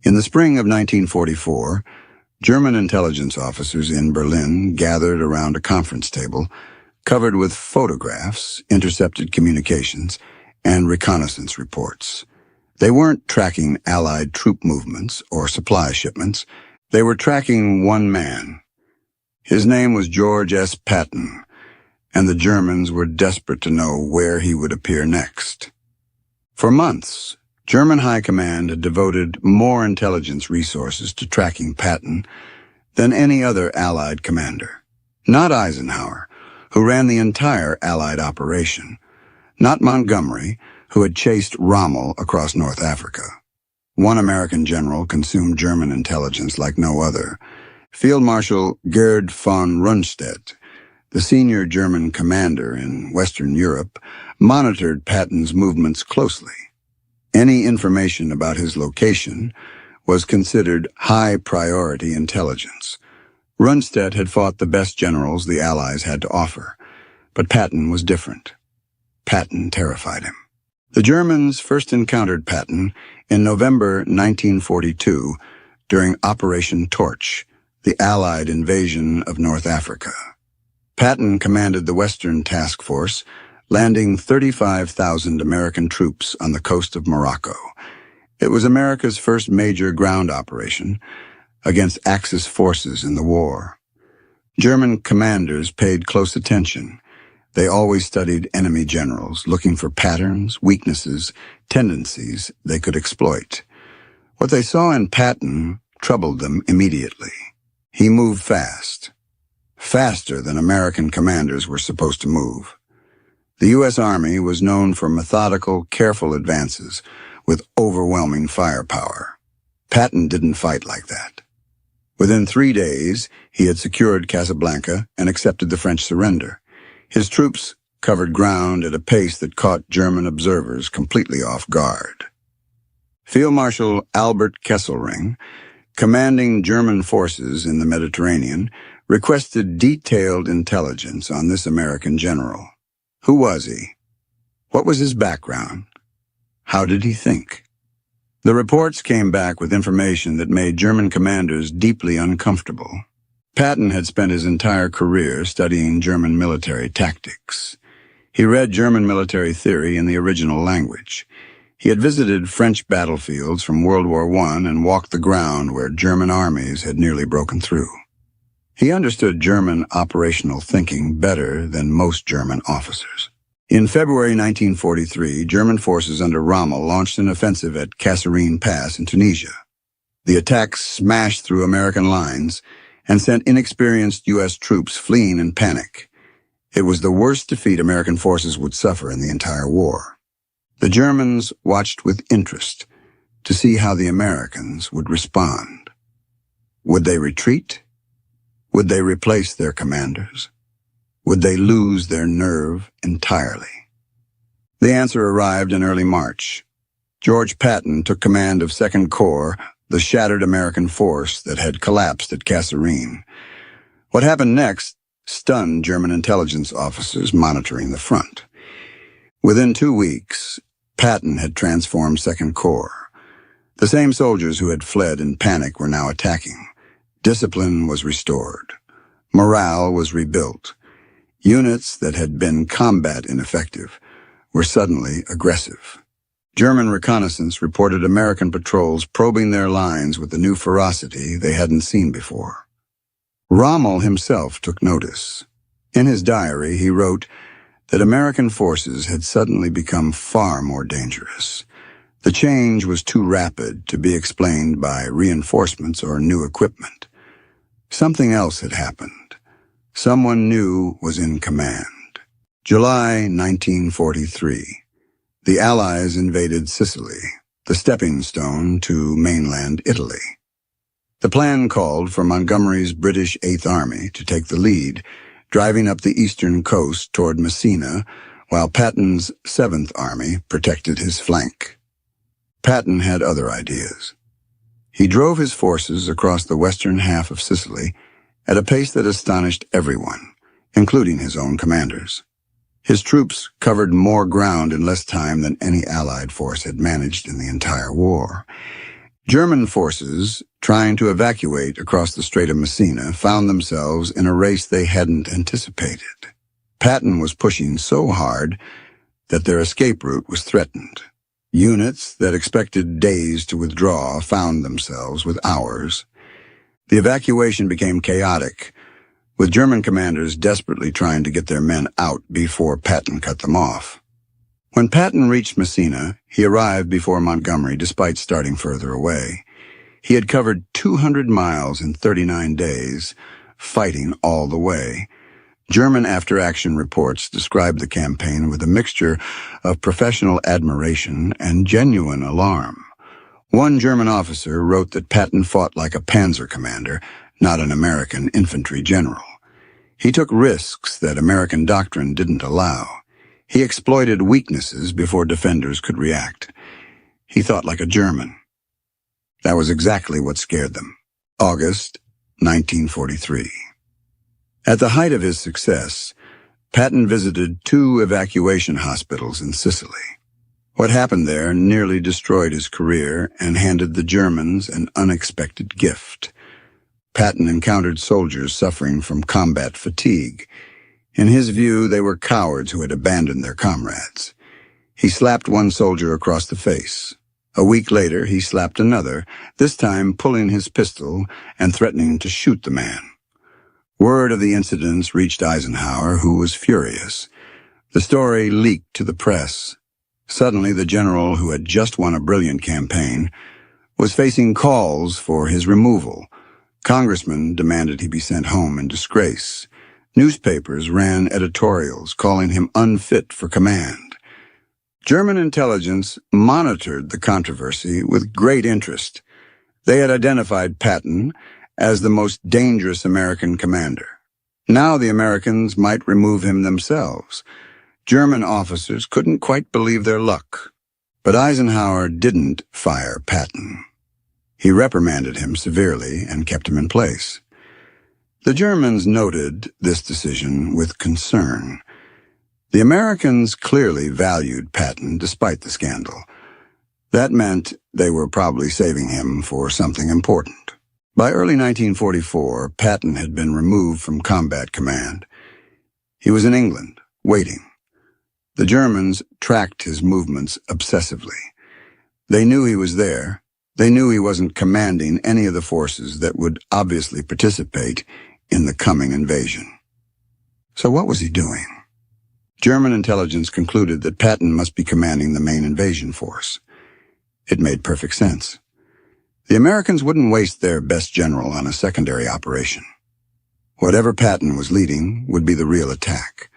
In the spring of 1944, German intelligence officers in Berlin gathered around a conference table covered with photographs, intercepted communications, and reconnaissance reports. They weren't tracking Allied troop movements or supply shipments. They were tracking one man. His name was George S. Patton, and the Germans were desperate to know where he would appear next. For months, German High Command had devoted more intelligence resources to tracking Patton than any other Allied commander. Not Eisenhower, who ran the entire Allied operation. Not Montgomery, who had chased Rommel across North Africa. One American general consumed German intelligence like no other. Field Marshal Gerd von Rundstedt, the senior German commander in Western Europe, monitored Patton's movements closely. Any information about his location was considered high-priority intelligence. Rundstedt had fought the best generals the Allies had to offer, but Patton was different. Patton terrified him. The Germans first encountered Patton in November 1942 during Operation Torch, the Allied invasion of North Africa. Patton commanded the Western Task Force, landing 35,000 American troops on the coast of Morocco. It was America's first major ground operation against Axis forces in the war. German commanders paid close attention. They always studied enemy generals, looking for patterns, weaknesses, tendencies they could exploit. What they saw in Patton troubled them immediately. He moved fast, faster than American commanders were supposed to move. The U.S. Army was known for methodical, careful advances with overwhelming firepower. Patton didn't fight like that. Within 3 days, he had secured Casablanca and accepted the French surrender. His troops covered ground at a pace that caught German observers completely off guard. Field Marshal Albert Kesselring, commanding German forces in the Mediterranean, requested detailed intelligence on this American general. Who was he? What was his background? How did he think? The reports came back with information that made German commanders deeply uncomfortable. Patton had spent his entire career studying German military tactics. He read German military theory in the original language. He had visited French battlefields from World War I and walked the ground where German armies had nearly broken through. He understood German operational thinking better than most German officers. In February 1943, German forces under Rommel launched an offensive at Kasserine Pass in Tunisia. The attack smashed through American lines and sent inexperienced U.S. troops fleeing in panic. It was the worst defeat American forces would suffer in the entire war. The Germans watched with interest to see how the Americans would respond. Would they retreat? Would they replace their commanders? Would they lose their nerve entirely? The answer arrived in early March. George Patton took command of 2nd Corps, the shattered American force that had collapsed at Kasserine. What happened next stunned German intelligence officers monitoring the front. Within 2 weeks, Patton had transformed 2nd Corps. The same soldiers who had fled in panic were now attacking. Discipline was restored. Morale was rebuilt. Units that had been combat ineffective were suddenly aggressive. German reconnaissance reported American patrols probing their lines with a new ferocity they hadn't seen before. Rommel himself took notice. In his diary, he wrote that American forces had suddenly become far more dangerous. The change was too rapid to be explained by reinforcements or new equipment. Something else had happened. Someone new was in command. July 1943. The Allies invaded Sicily, the stepping stone to mainland Italy. The plan called for Montgomery's British 8th Army to take the lead, driving up the eastern coast toward Messina, while Patton's 7th Army protected his flank. Patton had other ideas. He drove his forces across the western half of Sicily at a pace that astonished everyone, including his own commanders. His troops covered more ground in less time than any Allied force had managed in the entire war. German forces, trying to evacuate across the Strait of Messina, found themselves in a race they hadn't anticipated. Patton was pushing so hard that their escape route was threatened. Units that expected days to withdraw found themselves with hours. The evacuation became chaotic, with German commanders desperately trying to get their men out before Patton cut them off. When Patton reached Messina, he arrived before Montgomery despite starting further away. He had covered 200 miles in 39 days, fighting all the way. German after-action reports described the campaign with a mixture of professional admiration and genuine alarm. One German officer wrote that Patton fought like a panzer commander, not an American infantry general. He took risks that American doctrine didn't allow. He exploited weaknesses before defenders could react. He thought like a German. That was exactly what scared them. August 1943. At the height of his success, Patton visited 2 evacuation hospitals in Sicily. What happened there nearly destroyed his career and handed the Germans an unexpected gift. Patton encountered soldiers suffering from combat fatigue. In his view, they were cowards who had abandoned their comrades. He slapped one soldier across the face. A week later, he slapped another, this time pulling his pistol and threatening to shoot the man. Word of the incidents reached Eisenhower, who was furious. The story leaked to the press. Suddenly, the general, who had just won a brilliant campaign, was facing calls for his removal. Congressmen demanded he be sent home in disgrace. Newspapers ran editorials calling him unfit for command. German intelligence monitored the controversy with great interest. They had identified Patton as the most dangerous American commander. Now the Americans might remove him themselves. German officers couldn't quite believe their luck. But Eisenhower didn't fire Patton. He reprimanded him severely and kept him in place. The Germans noted this decision with concern. The Americans clearly valued Patton despite the scandal. That meant they were probably saving him for something important. By early 1944, Patton had been removed from combat command. He was in England, waiting. The Germans tracked his movements obsessively. They knew he was there. They knew he wasn't commanding any of the forces that would obviously participate in the coming invasion. So what was he doing? German intelligence concluded that Patton must be commanding the main invasion force. It made perfect sense. The Americans wouldn't waste their best general on a secondary operation. Whatever Patton was leading would be the real attack.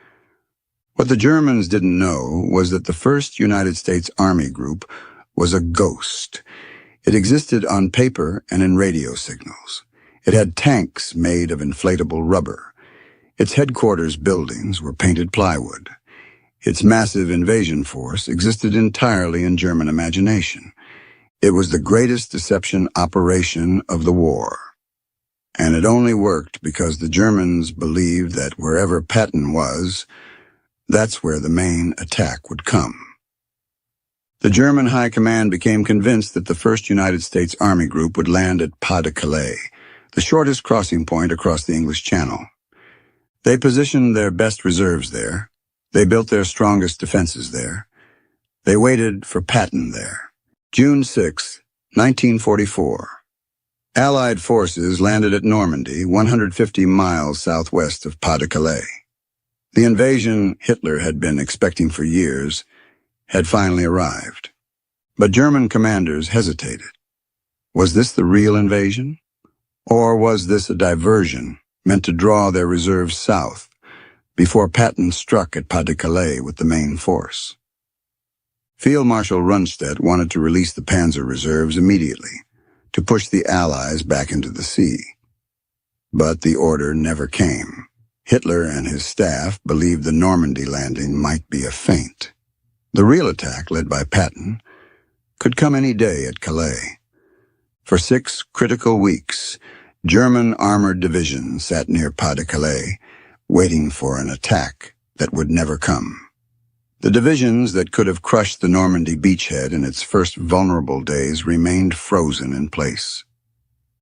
What the Germans didn't know was that the 1st United States Army Group was a ghost. It existed on paper and in radio signals. It had tanks made of inflatable rubber. Its headquarters buildings were painted plywood. Its massive invasion force existed entirely in German imagination. It was the greatest deception operation of the war. And it only worked because the Germans believed that wherever Patton was, that's where the main attack would come. The German High Command became convinced that the 1st United States Army Group would land at Pas-de-Calais, the shortest crossing point across the English Channel. They positioned their best reserves there. They built their strongest defenses there. They waited for Patton there. June 6, 1944. Allied forces landed at Normandy, 150 miles southwest of Pas-de-Calais. The invasion Hitler had been expecting for years had finally arrived. But German commanders hesitated. Was this the real invasion? Or was this a diversion meant to draw their reserves south before Patton struck at Pas-de-Calais with the main force? Field Marshal Rundstedt wanted to release the panzer reserves immediately, to push the Allies back into the sea. But the order never came. Hitler and his staff believed the Normandy landing might be a feint. The real attack, led by Patton, could come any day at Calais. For 6 critical weeks, German armored divisions sat near Pas-de-Calais, waiting for an attack that would never come. The divisions that could have crushed the Normandy beachhead in its first vulnerable days remained frozen in place.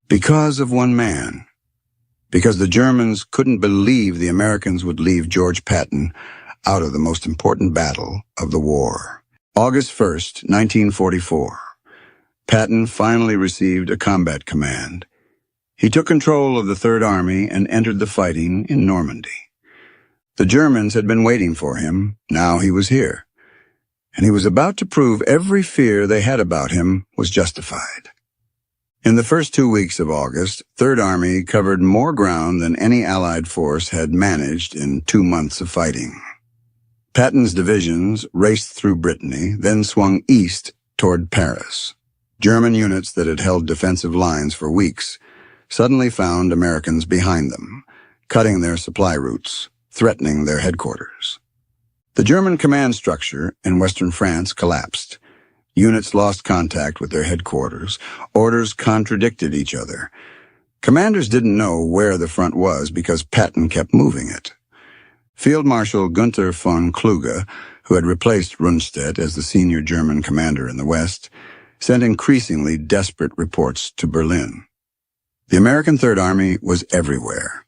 Because of one man. Because the Germans couldn't believe the Americans would leave George Patton out of the most important battle of the war. August 1st, 1944. Patton finally received a combat command. He took control of the Third Army and entered the fighting in Normandy. The Germans had been waiting for him. Now he was here. And he was about to prove every fear they had about him was justified. In the first 2 weeks of August, Third Army covered more ground than any Allied force had managed in 2 months of fighting. Patton's divisions raced through Brittany, then swung east toward Paris. German units that had held defensive lines for weeks suddenly found Americans behind them, cutting their supply routes, threatening their headquarters. The German command structure in western France collapsed. Units lost contact with their headquarters. Orders contradicted each other. Commanders didn't know where the front was because Patton kept moving it. Field Marshal Gunther von Kluge, who had replaced Rundstedt as the senior German commander in the West, sent increasingly desperate reports to Berlin. The American Third Army was everywhere.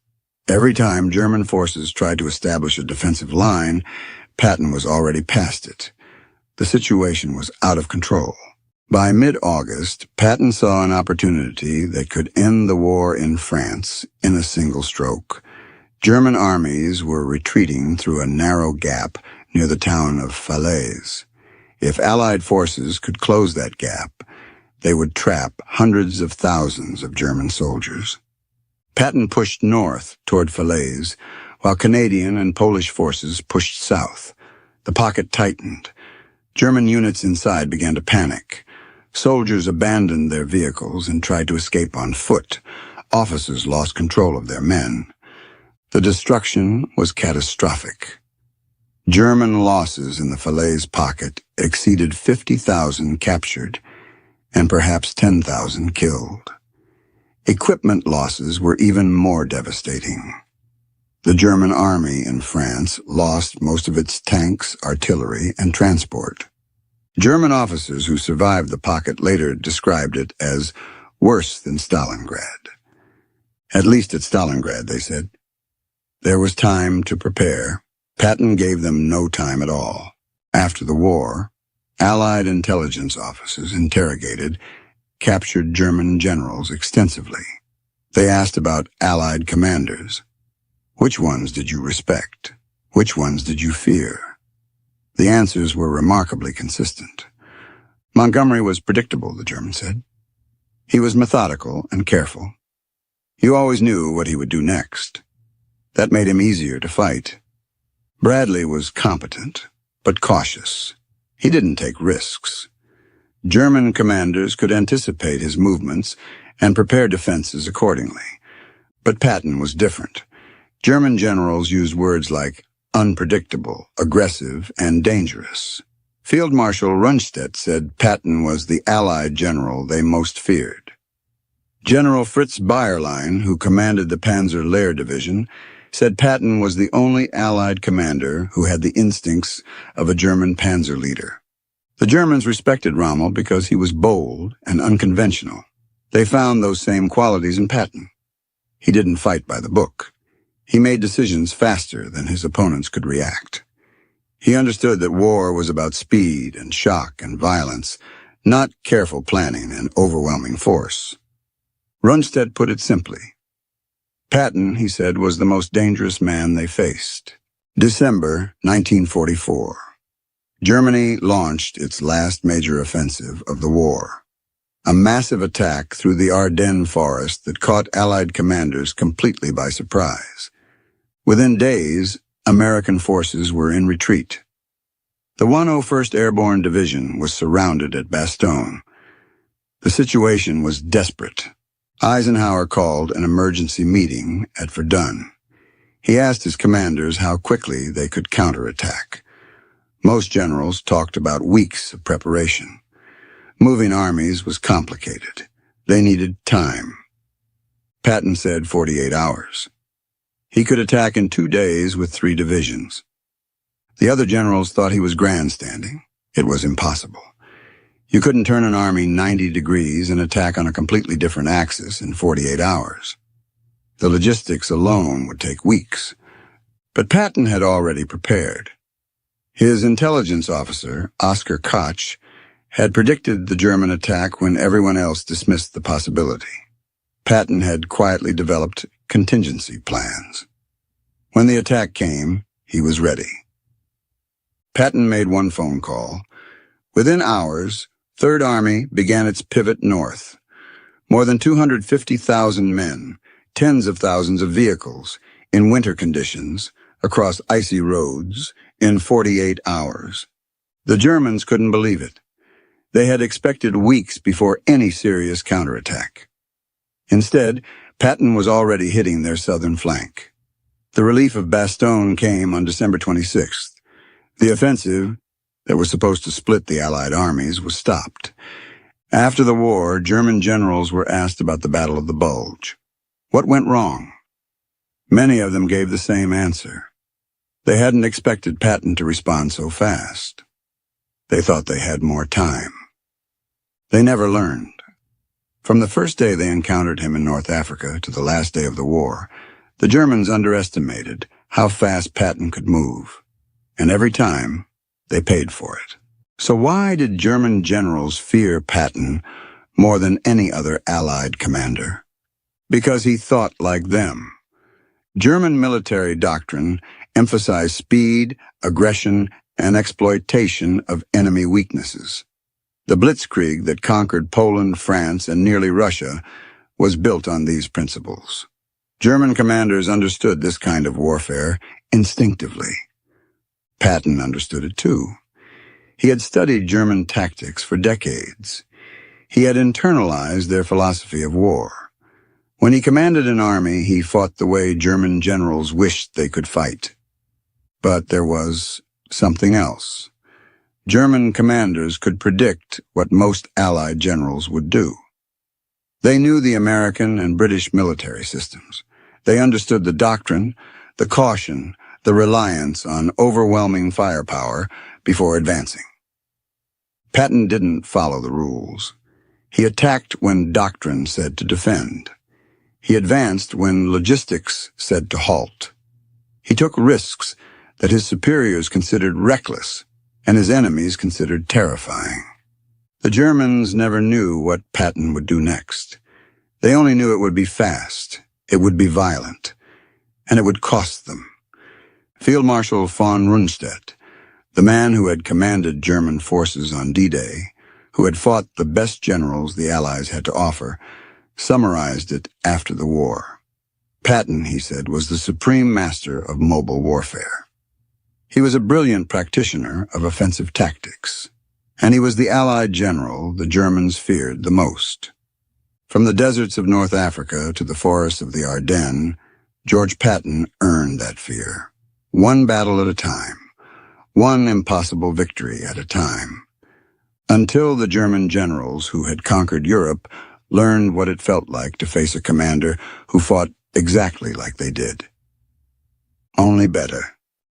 Every time German forces tried to establish a defensive line, Patton was already past it. The situation was out of control. By mid-August, Patton saw an opportunity that could end the war in France in a single stroke. German armies were retreating through a narrow gap near the town of Falaise. If Allied forces could close that gap, they would trap hundreds of thousands of German soldiers. Patton pushed north toward Falaise, while Canadian and Polish forces pushed south. The pocket tightened. German units inside began to panic. Soldiers abandoned their vehicles and tried to escape on foot. Officers lost control of their men. The destruction was catastrophic. German losses in the Falaise pocket exceeded 50,000 captured and perhaps 10,000 killed. Equipment losses were even more devastating. The German army in France lost most of its tanks, artillery, and transport. German officers who survived the pocket later described it as worse than Stalingrad. At least at Stalingrad, they said. There was time to prepare. Patton gave them no time at all. After the war, Allied intelligence officers interrogated captured German generals extensively. They asked about Allied commanders. Which ones did you respect? Which ones did you fear? The answers were remarkably consistent. Montgomery was predictable, the German said. He was methodical and careful. You always knew what he would do next. That made him easier to fight. Bradley was competent, but cautious. He didn't take risks. German commanders could anticipate his movements and prepare defenses accordingly. But Patton was different. German generals used words like unpredictable, aggressive, and dangerous. Field Marshal Rundstedt said Patton was the Allied general they most feared. General Fritz Bayerlein, who commanded the Panzer Lehr Division, said Patton was the only Allied commander who had the instincts of a German panzer leader. The Germans respected Rommel because he was bold and unconventional. They found those same qualities in Patton. He didn't fight by the book. He made decisions faster than his opponents could react. He understood that war was about speed and shock and violence, not careful planning and overwhelming force. Rundstedt put it simply. Patton, he said, was the most dangerous man they faced. December 1944. Germany launched its last major offensive of the war. A massive attack through the Ardennes forest that caught Allied commanders completely by surprise. Within days, American forces were in retreat. The 101st Airborne Division was surrounded at Bastogne. The situation was desperate. Eisenhower called an emergency meeting at Verdun. He asked his commanders how quickly they could counterattack. Most generals talked about weeks of preparation. Moving armies was complicated. They needed time. Patton said 48 hours. He could attack in 2 days with 3 divisions. The other generals thought he was grandstanding. It was impossible. You couldn't turn an army 90 degrees and attack on a completely different axis in 48 hours. The logistics alone would take weeks. But Patton had already prepared. His intelligence officer, Oskar Koch, had predicted the German attack when everyone else dismissed the possibility. Patton had quietly developed contingency plans. When the attack came, he was ready. Patton made one phone call. Within hours, Third Army began its pivot north. More than 250,000 men, tens of thousands of vehicles, in winter conditions, across icy roads, in 48 hours. The Germans couldn't believe it. They had expected weeks before any serious counterattack. Instead, Patton was already hitting their southern flank. The relief of Bastogne came on December 26th. The offensive, that was supposed to split the Allied armies, was stopped. After the war, German generals were asked about the Battle of the Bulge. What went wrong? Many of them gave the same answer. They hadn't expected Patton to respond so fast. They thought they had more time. They never learned. From the first day they encountered him in North Africa to the last day of the war, the Germans underestimated how fast Patton could move. And every time, they paid for it. So why did German generals fear Patton more than any other Allied commander? Because he thought like them. German military doctrine emphasized speed, aggression, and exploitation of enemy weaknesses. The blitzkrieg that conquered Poland, France, and nearly Russia was built on these principles. German commanders understood this kind of warfare instinctively. Patton understood it too. He had studied German tactics for decades. He had internalized their philosophy of war. When he commanded an army, he fought the way German generals wished they could fight. But there was something else. German commanders could predict what most Allied generals would do. They knew the American and British military systems. They understood the doctrine, the caution, the reliance on overwhelming firepower before advancing. Patton didn't follow the rules. He attacked when doctrine said to defend. He advanced when logistics said to halt. He took risks that his superiors considered reckless and his enemies considered terrifying. The Germans never knew what Patton would do next. They only knew it would be fast, it would be violent, and it would cost them. Field Marshal von Rundstedt, the man who had commanded German forces on D-Day, who had fought the best generals the Allies had to offer, summarized it after the war. Patton, he said, was the supreme master of mobile warfare. He was a brilliant practitioner of offensive tactics, and he was the Allied general the Germans feared the most. From the deserts of North Africa to the forests of the Ardennes, George Patton earned that fear. One battle at a time, one impossible victory at a time, until the German generals who had conquered Europe learned what it felt like to face a commander who fought exactly like they did. Only better.